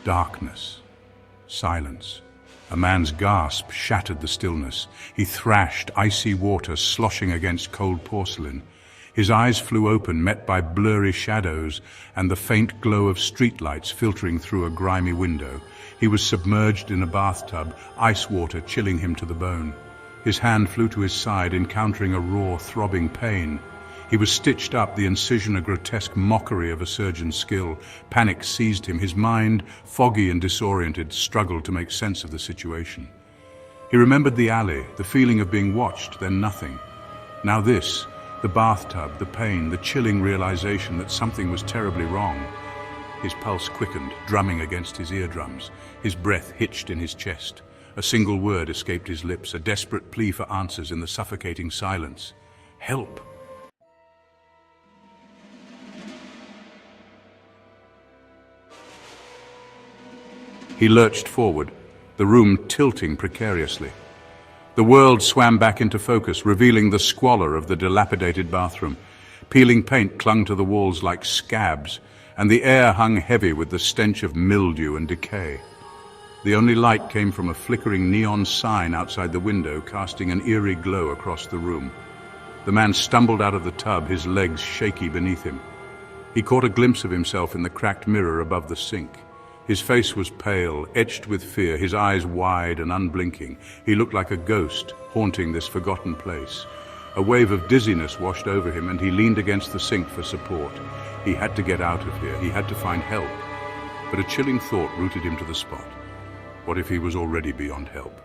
Darkness. Silence. A man's gasp shattered the stillness. He thrashed, icy water sloshing against cold porcelain. His eyes flew open, met by blurry shadows and the faint glow of streetlights filtering through a grimy window. He was submerged in a bathtub, ice water chilling him to the bone. His hand flew to his side, encountering a raw, throbbing pain. He was stitched up, the incision a grotesque mockery of a surgeon's skill. Panic seized him. His mind, foggy and disoriented, struggled to make sense of the situation. He remembered the alley, the feeling of being watched, then nothing. Now this, the bathtub, the pain, the chilling realization that something was terribly wrong. His pulse quickened, drumming against his eardrums. His breath hitched in his chest. A single word escaped his lips, a desperate plea for answers in the suffocating silence. Help! He lurched forward, the room tilting precariously. The world swam back into focus, revealing the squalor of the dilapidated bathroom. Peeling paint clung to the walls like scabs, and the air hung heavy with the stench of mildew and decay. The only light came from a flickering neon sign outside the window, casting an eerie glow across the room. The man stumbled out of the tub, his legs shaky beneath him. He caught a glimpse of himself in the cracked mirror above the sink. His face was pale, etched with fear, his eyes wide and unblinking. He looked like a ghost haunting this forgotten place. A wave of dizziness washed over him, and he leaned against the sink for support. He had to get out of here. He had to find help. But a chilling thought rooted him to the spot. What if he was already beyond help?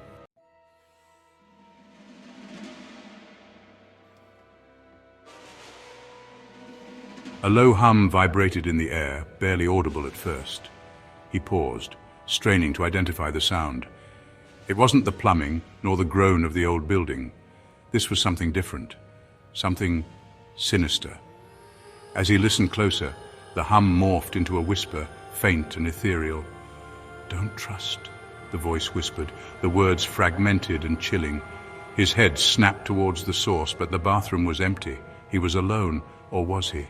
A low hum vibrated in the air, barely audible at first. He paused, straining to identify the sound. It wasn't the plumbing, nor the groan of the old building. This was something different, something sinister. As he listened closer, the hum morphed into a whisper, faint and ethereal. "Don't trust," the voice whispered, the words fragmented and chilling. His head snapped towards the source, but the bathroom was empty. He was alone, or was he?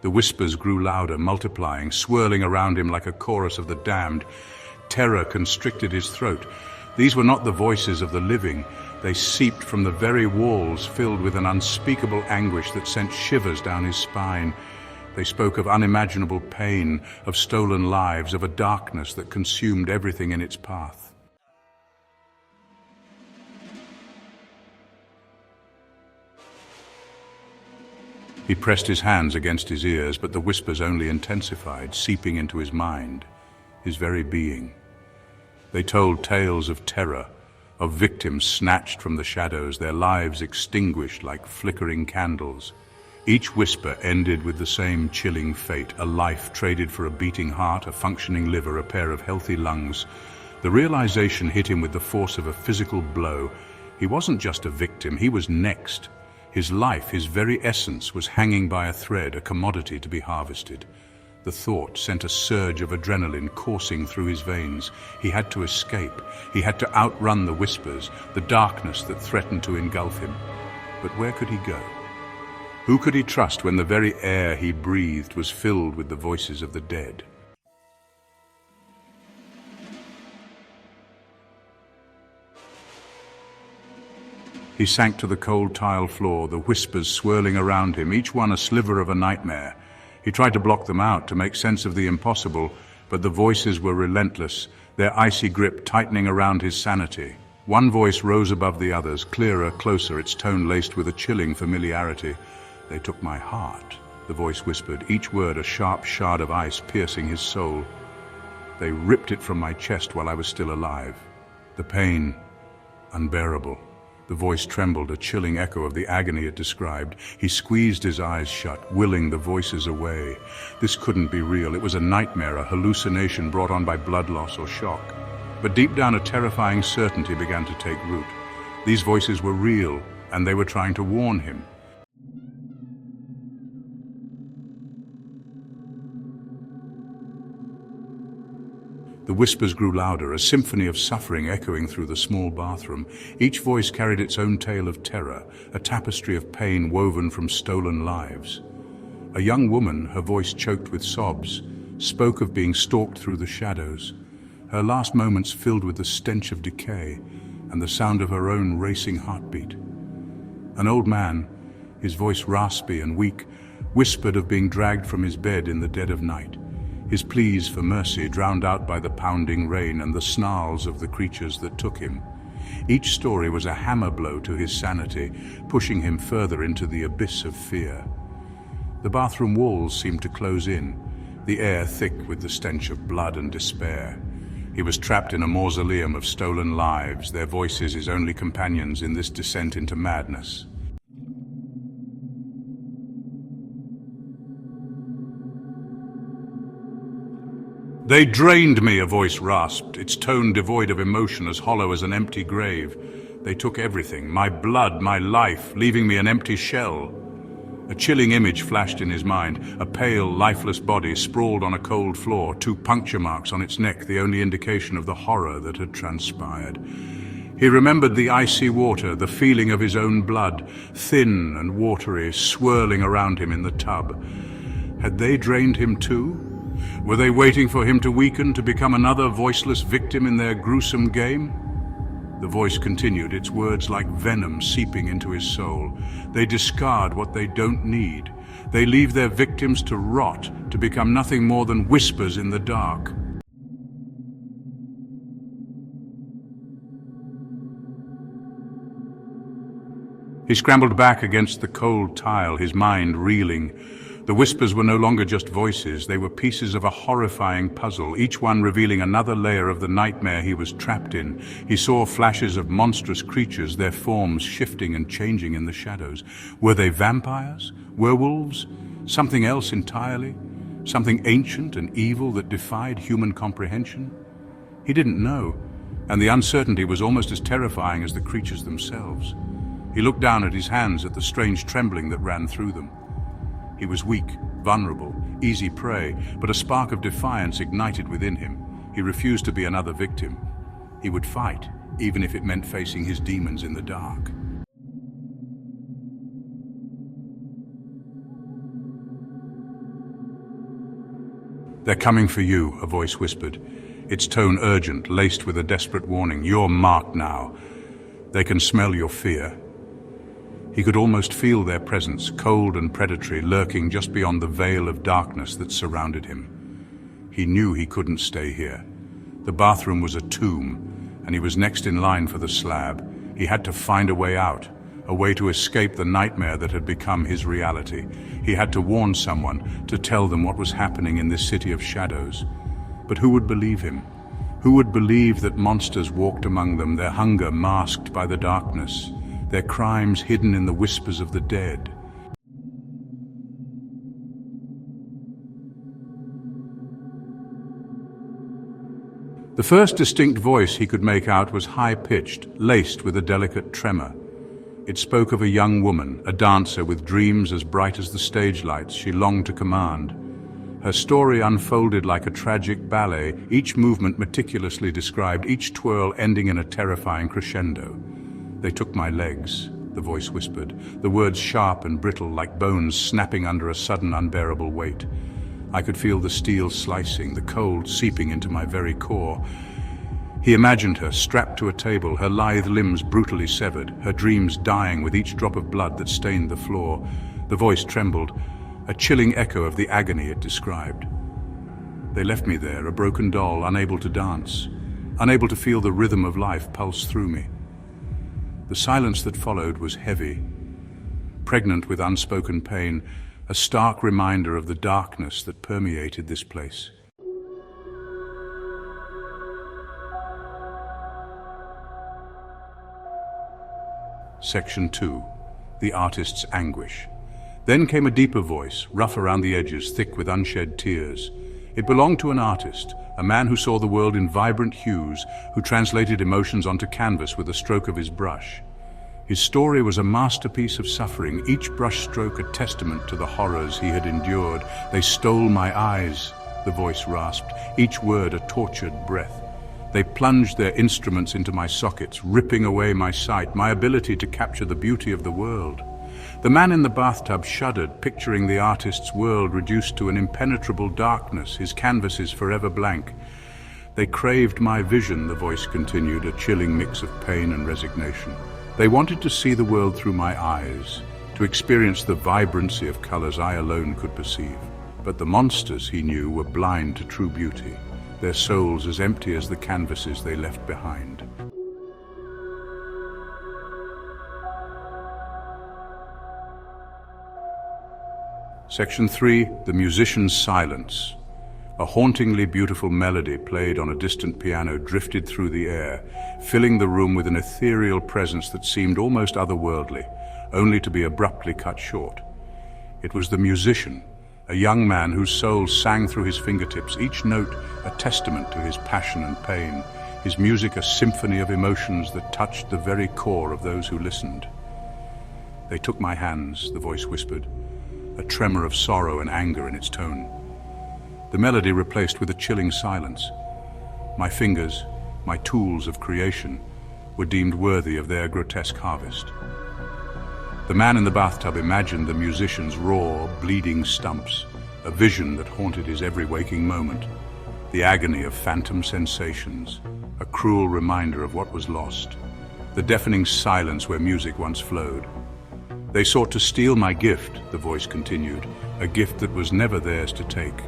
The whispers grew louder, multiplying, swirling around him like a chorus of the damned. Terror constricted his throat. These were not the voices of the living. They seeped from the very walls, filled with an unspeakable anguish that sent shivers down his spine. They spoke of unimaginable pain, of stolen lives, of a darkness that consumed everything in its path. He pressed his hands against his ears, but the whispers only intensified, seeping into his mind, his very being. They told tales of terror, of victims snatched from the shadows, their lives extinguished like flickering candles. Each whisper ended with the same chilling fate, a life traded for a beating heart, a functioning liver, a pair of healthy lungs. The realization hit him with the force of a physical blow. He wasn't just a victim, he was next. His life, his very essence, was hanging by a thread, a commodity to be harvested. The thought sent a surge of adrenaline coursing through his veins. He had to escape. He had to outrun the whispers, the darkness that threatened to engulf him. But where could he go? Who could he trust when the very air he breathed was filled with the voices of the dead? He sank to the cold tile floor, the whispers swirling around him, each one a sliver of a nightmare. He tried to block them out, to make sense of the impossible, but the voices were relentless, their icy grip tightening around his sanity. One voice rose above the others, clearer, closer, its tone laced with a chilling familiarity. "They took my heart," the voice whispered, each word a sharp shard of ice piercing his soul. "They ripped it from my chest while I was still alive. The pain, unbearable." The voice trembled, a chilling echo of the agony it described. He squeezed his eyes shut, willing the voices away. This couldn't be real. It was a nightmare, a hallucination brought on by blood loss or shock. But deep down, a terrifying certainty began to take root. These voices were real, and they were trying to warn him. The whispers grew louder, a symphony of suffering echoing through the small bathroom. Each voice carried its own tale of terror, a tapestry of pain woven from stolen lives. A young woman, her voice choked with sobs, spoke of being stalked through the shadows, her last moments filled with the stench of decay and the sound of her own racing heartbeat. An old man, his voice raspy and weak, whispered of being dragged from his bed in the dead of night, his pleas for mercy drowned out by the pounding rain and the snarls of the creatures that took him. Each story was a hammer blow to his sanity, pushing him further into the abyss of fear. The bathroom walls seemed to close in, the air thick with the stench of blood and despair. He was trapped in a mausoleum of stolen lives, their voices his only companions in this descent into madness. "They drained me," a voice rasped, its tone devoid of emotion, as hollow as an empty grave. "They took everything, my blood, my life, leaving me an empty shell." A chilling image flashed in his mind, a pale, lifeless body sprawled on a cold floor, 2 puncture marks on its neck, the only indication of the horror that had transpired. He remembered the icy water, the feeling of his own blood, thin and watery, swirling around him in the tub. Had they drained him too? Were they waiting for him to weaken, to become another voiceless victim in their gruesome game? The voice continued, its words like venom seeping into his soul. They discard what they don't need. They leave their victims to rot, to become nothing more than whispers in the dark. He scrambled back against the cold tile, his mind reeling. The whispers were no longer just voices, they were pieces of a horrifying puzzle, each one revealing another layer of the nightmare he was trapped in. He saw flashes of monstrous creatures, their forms shifting and changing in the shadows. Were they vampires? Werewolves? Something else entirely? Something ancient and evil that defied human comprehension? He didn't know, and the uncertainty was almost as terrifying as the creatures themselves. He looked down at his hands, at the strange trembling that ran through them. He was weak, vulnerable, easy prey, but a spark of defiance ignited within him. He refused to be another victim. He would fight, even if it meant facing his demons in the dark. "They're coming for you," a voice whispered, its tone urgent, laced with a desperate warning. "You're marked now. They can smell your fear." He could almost feel their presence, cold and predatory, lurking just beyond the veil of darkness that surrounded him. He knew he couldn't stay here. The bathroom was a tomb, and he was next in line for the slab. He had to find a way out, a way to escape the nightmare that had become his reality. He had to warn someone, to tell them what was happening in this city of shadows. But who would believe him? Who would believe that monsters walked among them, their hunger masked by the darkness, their crimes hidden in the whispers of the dead? The first distinct voice he could make out was high-pitched, laced with a delicate tremor. It spoke of a young woman, a dancer with dreams as bright as the stage lights she longed to command. Her story unfolded like a tragic ballet, each movement meticulously described, each twirl ending in a terrifying crescendo. "They took my legs," the voice whispered, the words sharp and brittle like bones snapping under a sudden unbearable weight. I could feel the steel slicing, the cold seeping into my very core. He imagined her strapped to a table, her lithe limbs brutally severed, her dreams dying with each drop of blood that stained the floor. The voice trembled, a chilling echo of the agony it described. They left me there, a broken doll, unable to dance, unable to feel the rhythm of life pulse through me. The silence that followed was heavy, pregnant with unspoken pain, a stark reminder of the darkness that permeated this place. Section 2. The Artist's Anguish. Then came a deeper voice, rough around the edges, thick with unshed tears. It belonged to an artist, a man who saw the world in vibrant hues, who translated emotions onto canvas with a stroke of his brush. His story was a masterpiece of suffering, each brushstroke a testament to the horrors he had endured. "They stole my eyes," the voice rasped, each word a tortured breath. "They plunged their instruments into my sockets, ripping away my sight, my ability to capture the beauty of the world. The man in the bathtub shuddered, picturing the artist's world reduced to an impenetrable darkness, his canvases forever blank. They craved my vision, the voice continued, a chilling mix of pain and resignation. They wanted to see the world through my eyes, to experience the vibrancy of colors I alone could perceive. But the monsters, he knew, were blind to true beauty, their souls as empty as the canvases they left behind. Section 3. The Musician's Silence. A hauntingly beautiful melody played on a distant piano drifted through the air, filling the room with an ethereal presence that seemed almost otherworldly, only to be abruptly cut short. It was the musician, a young man whose soul sang through his fingertips, each note a testament to his passion and pain, his music a symphony of emotions that touched the very core of those who listened. They took my hands, the voice whispered, a tremor of sorrow and anger in its tone. The melody replaced with a chilling silence. My fingers, my tools of creation, were deemed worthy of their grotesque harvest. The man in the bathtub imagined the musician's raw, bleeding stumps, a vision that haunted his every waking moment, the agony of phantom sensations, a cruel reminder of what was lost, the deafening silence where music once flowed. They sought to steal my gift, the voice continued, a gift that was never theirs to take.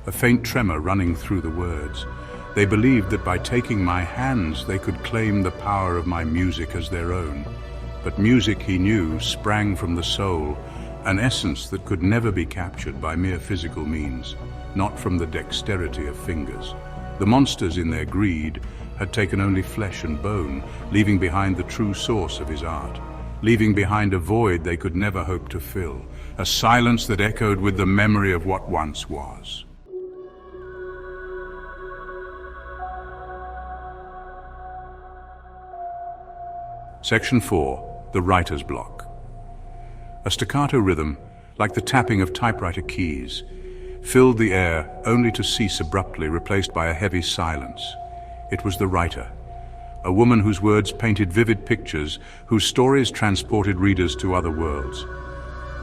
A faint tremor running through the words. They believed that by taking my hands they could claim the power of my music as their own. But music, he knew, sprang from the soul, an essence that could never be captured by mere physical means, not from the dexterity of fingers. The monsters, in their greed, had taken only flesh and bone, leaving behind the true source of his art, leaving behind a void they could never hope to fill, a silence that echoed with the memory of what once was. Section 4. The Writer's Block. A staccato rhythm, like the tapping of typewriter keys, filled the air only to cease abruptly, replaced by a heavy silence. It was the writer, a woman whose words painted vivid pictures, whose stories transported readers to other worlds.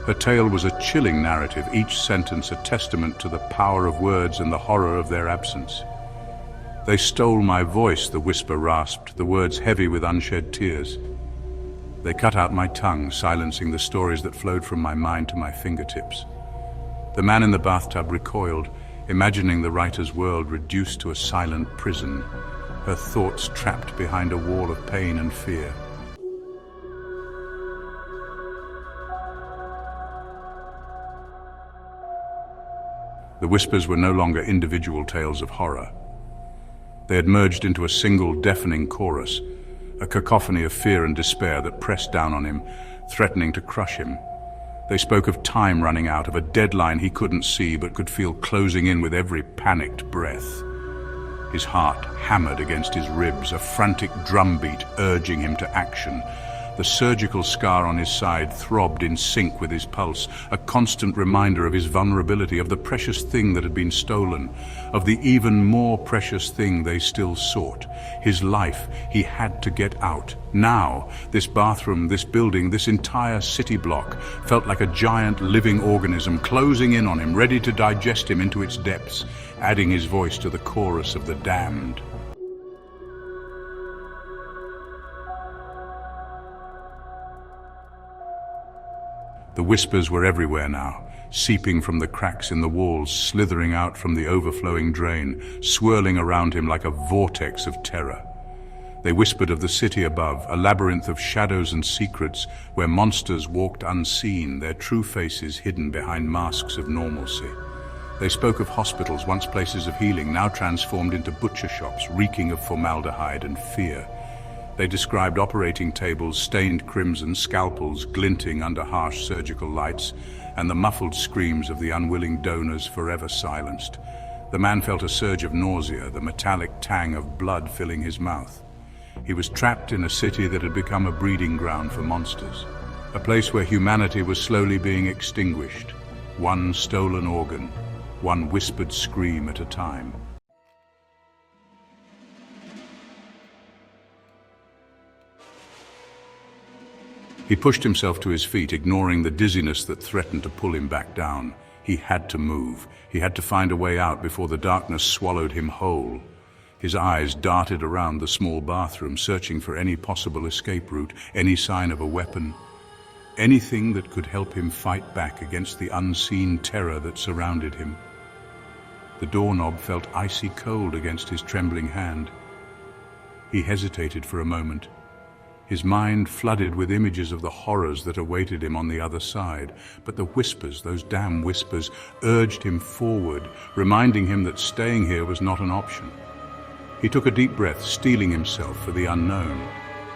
Her tale was a chilling narrative, each sentence a testament to the power of words and the horror of their absence. They stole my voice, the whisper rasped, the words heavy with unshed tears. They cut out my tongue, silencing the stories that flowed from my mind to my fingertips. The man in the bathtub recoiled, imagining the writer's world reduced to a silent prison, her thoughts trapped behind a wall of pain and fear. The whispers were no longer individual tales of horror. They had merged into a single deafening chorus, a cacophony of fear and despair that pressed down on him, threatening to crush him. They spoke of time running out, of a deadline he couldn't see but could feel closing in with every panicked breath. His heart hammered against his ribs, a frantic drumbeat urging him to action. The surgical scar on his side throbbed in sync with his pulse, a constant reminder of his vulnerability, of the precious thing that had been stolen, of the even more precious thing they still sought. His life. He had to get out. Now, this bathroom, this building, this entire city block felt like a giant living organism closing in on him, ready to digest him into its depths, adding his voice to the chorus of the damned. The whispers were everywhere now, seeping from the cracks in the walls, slithering out from the overflowing drain, swirling around him like a vortex of terror. They whispered of the city above, a labyrinth of shadows and secrets where monsters walked unseen, their true faces hidden behind masks of normalcy. They spoke of hospitals, once places of healing, now transformed into butcher shops, reeking of formaldehyde and fear. They described operating tables stained crimson, scalpels glinting under harsh surgical lights, and the muffled screams of the unwilling donors forever silenced. The man felt a surge of nausea, the metallic tang of blood filling his mouth. He was trapped in a city that had become a breeding ground for monsters, a place where humanity was slowly being extinguished, one stolen organ, one whispered scream at a time. He pushed himself to his feet, ignoring the dizziness that threatened to pull him back down. He had to move. He had to find a way out before the darkness swallowed him whole. His eyes darted around the small bathroom, searching for any possible escape route, any sign of a weapon, anything that could help him fight back against the unseen terror that surrounded him. The doorknob felt icy cold against his trembling hand. He hesitated for a moment. His mind flooded with images of the horrors that awaited him on the other side. But the whispers, those damn whispers, urged him forward, reminding him that staying here was not an option. He took a deep breath, steeling himself for the unknown.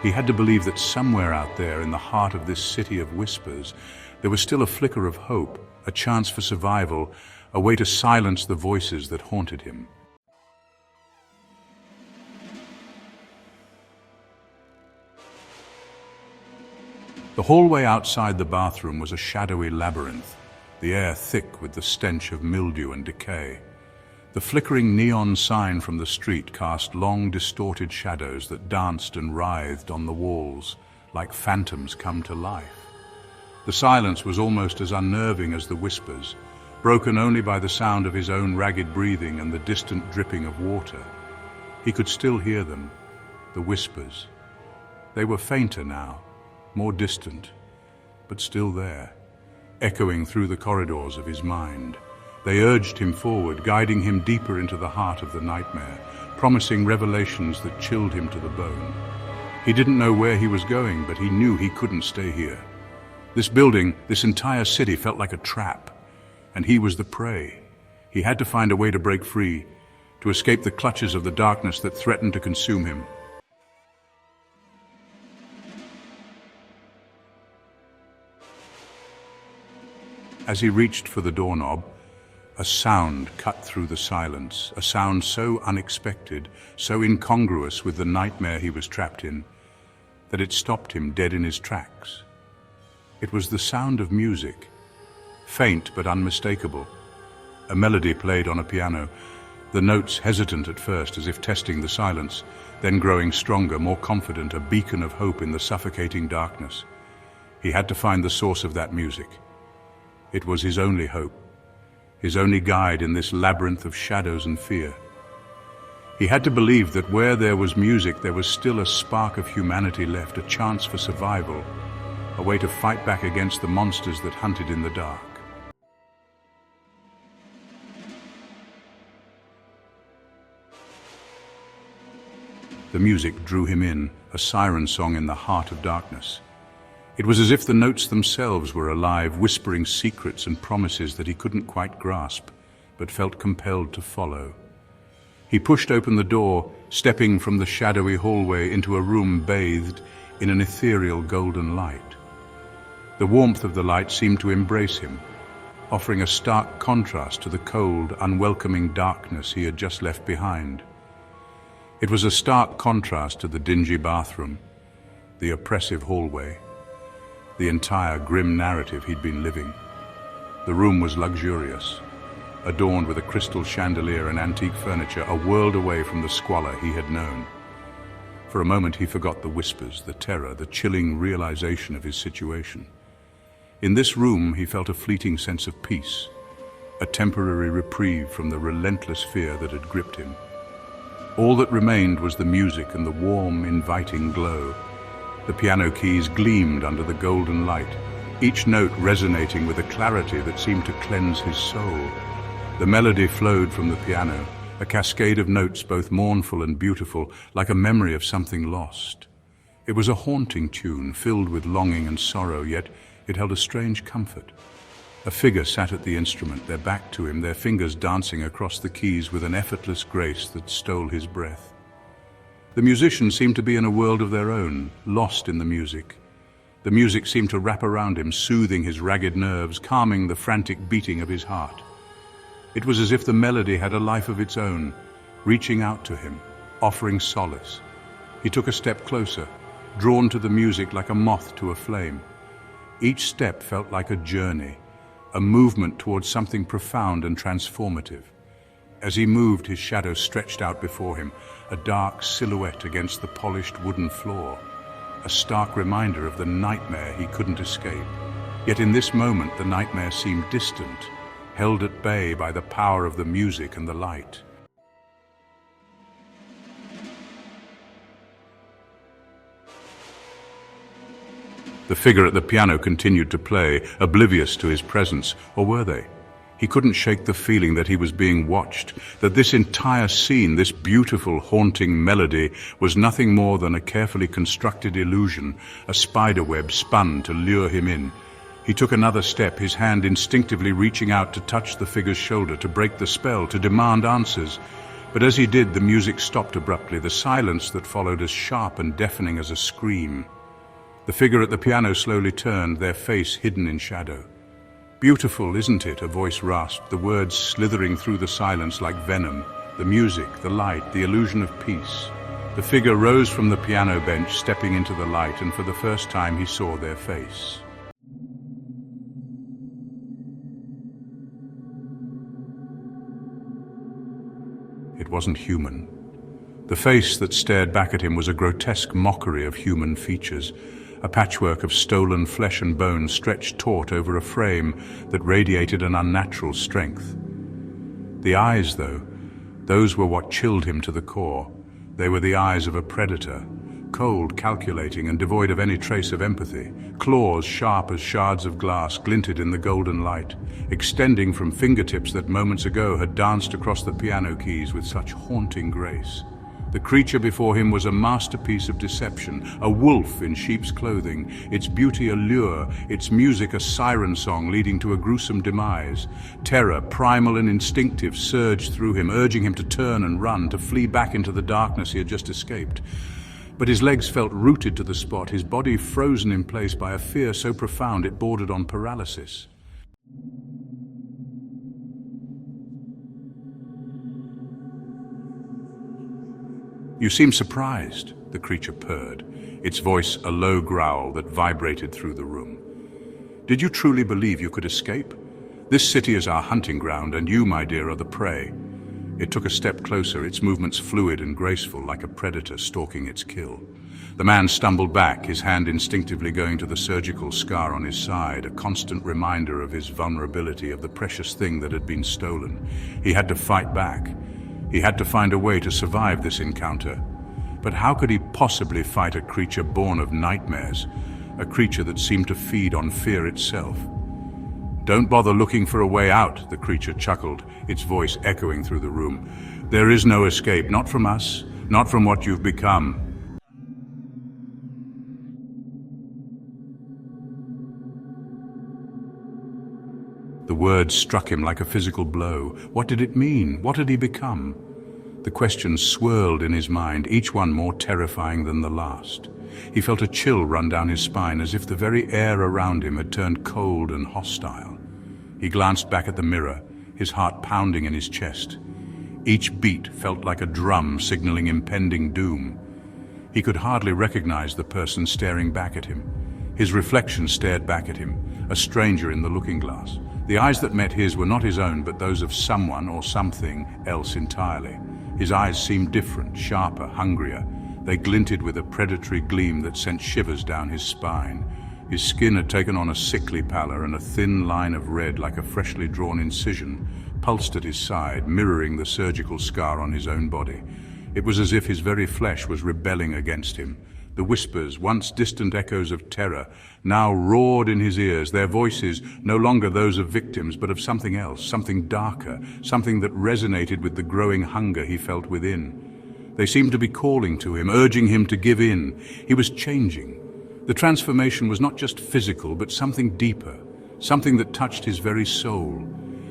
He had to believe that somewhere out there in the heart of this city of whispers, there was still a flicker of hope, a chance for survival, a way to silence the voices that haunted him. The hallway outside the bathroom was a shadowy labyrinth, the air thick with the stench of mildew and decay. The flickering neon sign from the street cast long, distorted shadows that danced and writhed on the walls, like phantoms come to life. The silence was almost as unnerving as the whispers, broken only by the sound of his own ragged breathing and the distant dripping of water. He could still hear them, the whispers. They were fainter now, more distant, but still there, echoing through the corridors of his mind. They urged him forward, guiding him deeper into the heart of the nightmare, promising revelations that chilled him to the bone. He didn't know where he was going, but he knew he couldn't stay here. This building, this entire city felt like a trap, and he was the prey. He had to find a way to break free, to escape the clutches of the darkness that threatened to consume him. As he reached for the doorknob, a sound cut through the silence, a sound so unexpected, so incongruous with the nightmare he was trapped in, that it stopped him dead in his tracks. It was the sound of music, faint but unmistakable. A melody played on a piano, the notes hesitant at first as if testing the silence, then growing stronger, more confident, a beacon of hope in the suffocating darkness. He had to find the source of that music. It was his only hope, his only guide in this labyrinth of shadows and fear. He had to believe that where there was music, there was still a spark of humanity left, a chance for survival, a way to fight back against the monsters that hunted in the dark. The music drew him in, a siren song in the heart of darkness. It was as if the notes themselves were alive, whispering secrets and promises that he couldn't quite grasp, but felt compelled to follow. He pushed open the door, stepping from the shadowy hallway into a room bathed in an ethereal golden light. The warmth of the light seemed to embrace him, offering a stark contrast to the cold, unwelcoming darkness he had just left behind. It was a stark contrast to the dingy bathroom, the oppressive hallway, the entire grim narrative he'd been living. The room was luxurious, adorned with a crystal chandelier and antique furniture, a world away from the squalor he had known. For a moment he forgot the whispers, the terror, the chilling realization of his situation. In this room he felt a fleeting sense of peace, a temporary reprieve from the relentless fear that had gripped him. All that remained was the music and the warm, inviting glow. The piano keys gleamed under the golden light, each note resonating with a clarity that seemed to cleanse his soul. The melody flowed from the piano, a cascade of notes both mournful and beautiful, like a memory of something lost. It was a haunting tune, filled with longing and sorrow, yet it held a strange comfort. A figure sat at the instrument, their back to him, their fingers dancing across the keys with an effortless grace that stole his breath. The musicians seemed to be in a world of their own, lost in the music. The music seemed to wrap around him, soothing his ragged nerves, calming the frantic beating of his heart. It was as if the melody had a life of its own, reaching out to him, offering solace. He took a step closer, drawn to the music like a moth to a flame. Each step felt like a journey, a movement towards something profound and transformative. As he moved, his shadow stretched out before him, a dark silhouette against the polished wooden floor. a stark reminder of the nightmare he couldn't escape. Yet in this moment the nightmare seemed distant, held at bay by the power of the music and the light. The figure at the piano continued to play, oblivious to his presence, or were they? He couldn't shake the feeling that he was being watched, that this entire scene, this beautiful, haunting melody, was nothing more than a carefully constructed illusion, a spiderweb spun to lure him in. He took another step, his hand instinctively reaching out to touch the figure's shoulder, to break the spell, to demand answers. But as he did, the music stopped abruptly, the silence that followed as sharp and deafening as a scream. The figure at the piano slowly turned, their face hidden in shadow. "Beautiful, isn't it?" a voice rasped, the words slithering through the silence like venom. The music, the light, the illusion of peace. The figure rose from the piano bench, stepping into the light, and for the first time he saw their face. It wasn't human. The face that stared back at him was a grotesque mockery of human features, a patchwork of stolen flesh and bone stretched taut over a frame that radiated an unnatural strength. The eyes, though, those were what chilled him to the core. They were the eyes of a predator, cold, calculating, and devoid of any trace of empathy. Claws sharp as shards of glass glinted in the golden light, extending from fingertips that moments ago had danced across the piano keys with such haunting grace. The creature before him was a masterpiece of deception, a wolf in sheep's clothing, its beauty a lure, its music a siren song leading to a gruesome demise. Terror, primal and instinctive, surged through him, urging him to turn and run, to flee back into the darkness he had just escaped. But his legs felt rooted to the spot, his body frozen in place by a fear so profound it bordered on paralysis. "You seem surprised," the creature purred, its voice a low growl that vibrated through the room. "Did you truly believe you could escape? This city is our hunting ground, and you, my dear, are the prey." It took a step closer, its movements fluid and graceful, like a predator stalking its kill. The man stumbled back, his hand instinctively going to the surgical scar on his side, a constant reminder of his vulnerability, of the precious thing that had been stolen. He had to fight back. He had to find a way to survive this encounter. But how could he possibly fight a creature born of nightmares, a creature that seemed to feed on fear itself? "Don't bother looking for a way out," the creature chuckled, its voice echoing through the room. "There is no escape, not from us, not from what you've become." The words struck him like a physical blow. What did it mean? What had he become? The questions swirled in his mind, each one more terrifying than the last. He felt a chill run down his spine, as if the very air around him had turned cold and hostile. He glanced back at the mirror, his heart pounding in his chest. Each beat felt like a drum signaling impending doom. He could hardly recognize the person staring back at him. His reflection stared back at him, a stranger in the looking glass. The eyes that met his were not his own, but those of someone or something else entirely. His eyes seemed different, sharper, hungrier. They glinted with a predatory gleam that sent shivers down his spine. His skin had taken on a sickly pallor, and a thin line of red, like a freshly drawn incision, pulsed at his side, mirroring the surgical scar on his own body. It was as if his very flesh was rebelling against him. The whispers, once distant echoes of terror, now roared in his ears, their voices no longer those of victims, but of something else, something darker, something that resonated with the growing hunger he felt within. They seemed to be calling to him, urging him to give in. He was changing. The transformation was not just physical, but something deeper, something that touched his very soul.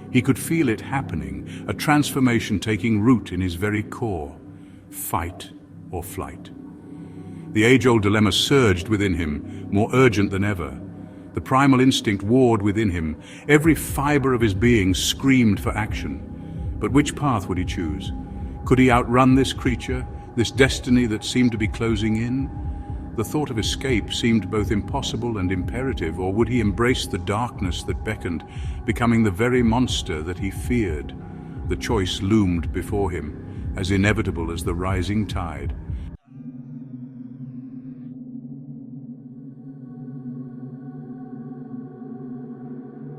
He could feel it happening, a transformation taking root in his very core. Fight or flight. The age-old dilemma surged within him, more urgent than ever. The primal instinct warred within him. Every fiber of his being screamed for action. But which path would he choose? Could he outrun this creature, this destiny that seemed to be closing in? The thought of escape seemed both impossible and imperative, or would he embrace the darkness that beckoned, becoming the very monster that he feared? The choice loomed before him, as inevitable as the rising tide.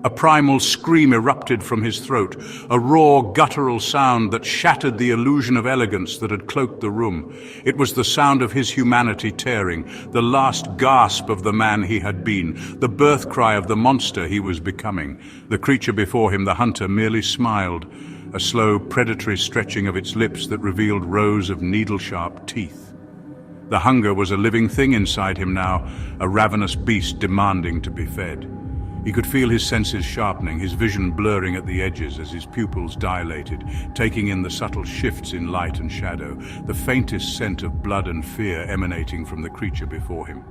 A primal scream erupted from his throat, a raw, guttural sound that shattered the illusion of elegance that had cloaked the room. It was the sound of his humanity tearing, the last gasp of the man he had been, the birth cry of the monster he was becoming. The creature before him, the hunter, merely smiled, a slow, predatory stretching of its lips that revealed rows of needle-sharp teeth. The hunger was a living thing inside him now, a ravenous beast demanding to be fed. He could feel his senses sharpening, his vision blurring at the edges as his pupils dilated, taking in the subtle shifts in light and shadow, the faintest scent of blood and fear emanating from the creature before him.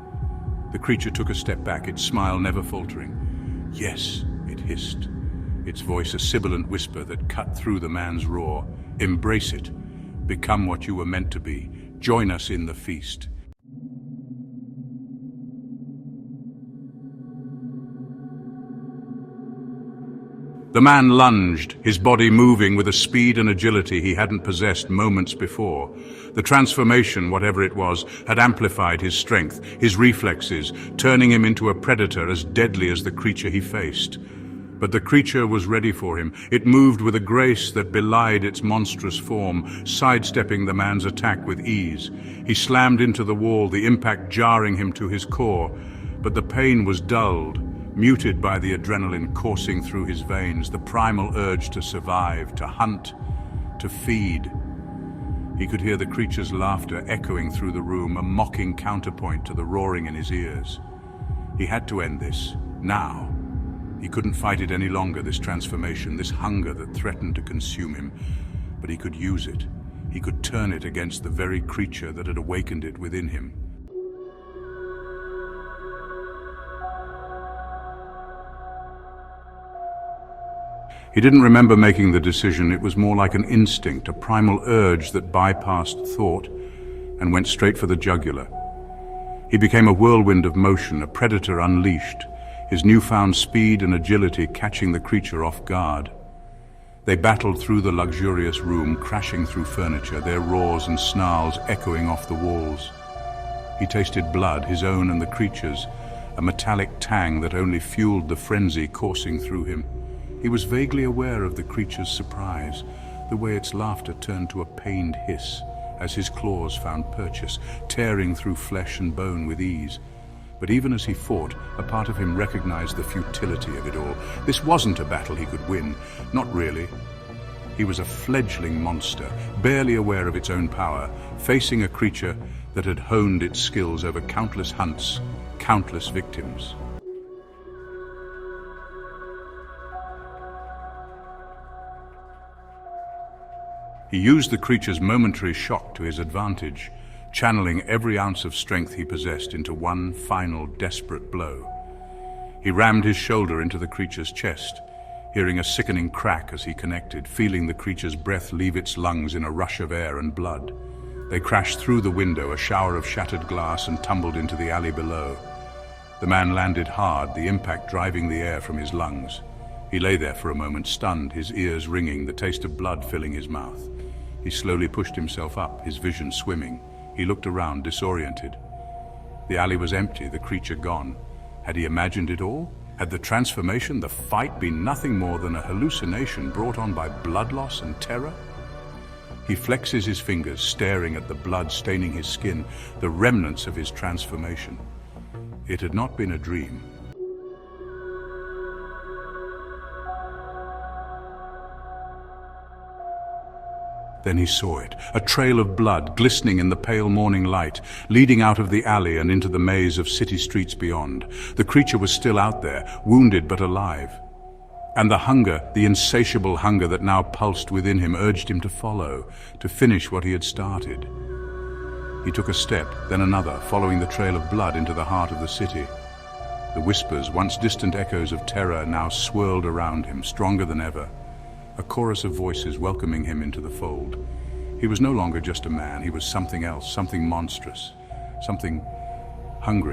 The creature took a step back, its smile never faltering. "Yes," it hissed, its voice a sibilant whisper that cut through the man's roar. "Embrace it. Become what you were meant to be. Join us in the feast." The man lunged, his body moving with a speed and agility he hadn't possessed moments before. The transformation, whatever it was, had amplified his strength, his reflexes, turning him into a predator as deadly as the creature he faced. But the creature was ready for him. It moved with a grace that belied its monstrous form, sidestepping the man's attack with ease. He slammed into the wall, the impact jarring him to his core. But the pain was dulled, muted by the adrenaline coursing through his veins, the primal urge to survive, to hunt, to feed. He could hear the creature's laughter echoing through the room, a mocking counterpoint to the roaring in his ears. He had to end this, now. He couldn't fight it any longer, this transformation, this hunger that threatened to consume him. But he could use it. He could turn it against the very creature that had awakened it within him. He didn't remember making the decision. It was more like an instinct, a primal urge that bypassed thought and went straight for the jugular. He became a whirlwind of motion, a predator unleashed, his newfound speed and agility catching the creature off guard. They battled through the luxurious room, crashing through furniture, their roars and snarls echoing off the walls. He tasted blood, his own and the creature's, a metallic tang that only fueled the frenzy coursing through him. He was vaguely aware of the creature's surprise, the way its laughter turned to a pained hiss as his claws found purchase, tearing through flesh and bone with ease. But even as he fought, a part of him recognized the futility of it all. This wasn't a battle he could win, not really. He was a fledgling monster, barely aware of its own power, facing a creature that had honed its skills over countless hunts, countless victims. He used the creature's momentary shock to his advantage, channeling every ounce of strength he possessed into one final desperate blow. He rammed his shoulder into the creature's chest, hearing a sickening crack as he connected, feeling the creature's breath leave its lungs in a rush of air and blood. They crashed through the window, a shower of shattered glass, and tumbled into the alley below. The man landed hard, the impact driving the air from his lungs. He lay there for a moment, stunned, his ears ringing, the taste of blood filling his mouth. He slowly pushed himself up, his vision swimming. He looked around, disoriented. The alley was empty, the creature gone. Had he imagined it all? Had the transformation, the fight, been nothing more than a hallucination brought on by blood loss and terror? He flexes his fingers, staring at the blood staining his skin, the remnants of his transformation. It had not been a dream. Then he saw it, a trail of blood glistening in the pale morning light, leading out of the alley and into the maze of city streets beyond. The creature was still out there, wounded but alive. And the hunger, the insatiable hunger that now pulsed within him, urged him to follow, to finish what he had started. He took a step, then another, following the trail of blood into the heart of the city. The whispers, once distant echoes of terror, now swirled around him, stronger than ever. A chorus of voices welcoming him into the fold. He was no longer just a man, he was something else, something monstrous, something hungry.